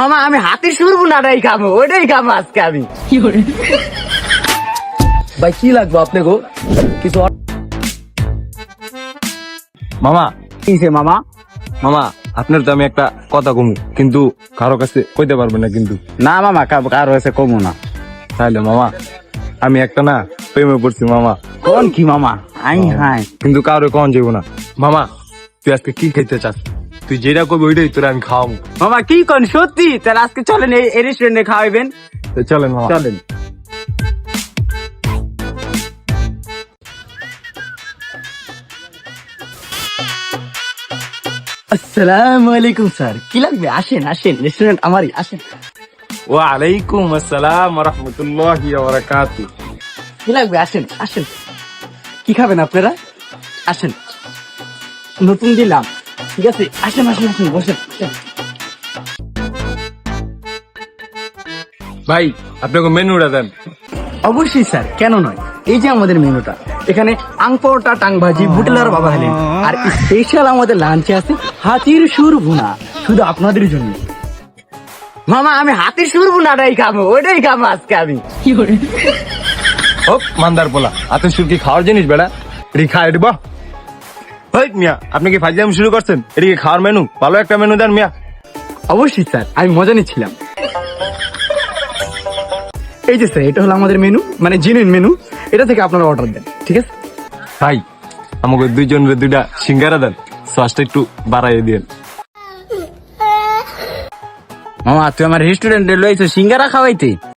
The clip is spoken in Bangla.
মামা আমি হাতির সুরবো নাটাই খাবো, ওইটাই খাবো আজকে আমি। ভাই কি লাগবে আপনি গো? কিছু মামা কিসে মামা? মামা আপনার তো আমি একটা কথা কমু, কিন্তু কারো কাছে কইতে পারবেন না কিন্তু। না মামা কার হয়েছে কমু না। তাইলে মামা আমি একটা না প্রেমে পড়ছি মামা, কোন কি মামা? আই হাই কিন্তু কারো কখন যাবো না। মামা তুই আজকে কি খেতে চাস? তুই যেটা করবি ওইটাই তোরা আমি খাওয়াবো। মামা কি কোন সত্যি? তাহলে আজকে চলেন এই রেস্টুরেন্টে খাওয়াইবেন। তো চলেন মামা। চলেন। আসসালামু আলাইকুম স্যার, কি লাগবে? আসেন আসেন, রেস্টুরেন্ট আমারই, আসেন। ওয়ালাইকুম আসসালাম ওয়া রাহমাতুল্লাহি ওয়া বারাকাতুহু। কি লাগবে? আসেন আসেন। কি খাবেন আপনারা? আসেন, নতুন দিলাম। ঠিক আছে, আসেন আসেন আসেন, বসেন বসেন। ভাই আপনাকে মেনুটা দেন। অবশ্যই স্যার, কেন নয়। এই যে আমাদের মেনুটা, এখানে আং পরোটা, টাং ভাজি, বুটেলার বাবা হেলেন, আর স্পেশাল আমাদের লাঞ্চে আছে হাতির সুর ভুনা, শুধু আপনাদের জন্য। মামা আমি হাতির সুর ভুনাটাই খাবো, ওইটাই খাবো আজকে আমি। হোক মান্দার পোলা, হাতে সুরকি খাওয়ার জিনিস বেড়া, এটি খাই দিবা। ওই মিয়া আপনি কি ফাইজলামি শুরু করছেন? এদিকে খাওয়ার মেনু, ভালো একটা মেনু দেন মিয়া। অবশ্যই স্যার, আমি মজা নিচ্ছিলাম। এই যে স্যার, এটা হলো আমাদের মেনু, মানে জেনুইন মেনু। এটা থেকে আপনারা অর্ডার দেন, ঠিক আছে? ভাই আমাকে দুইজনের দুইটা সিঙ্গারা দেন, সসটা একটু বাড়াইয়ে দিন। মামা তুই আমার রেস্টুরেন্টে লইছো সিঙ্গারা খাওয়াইতে?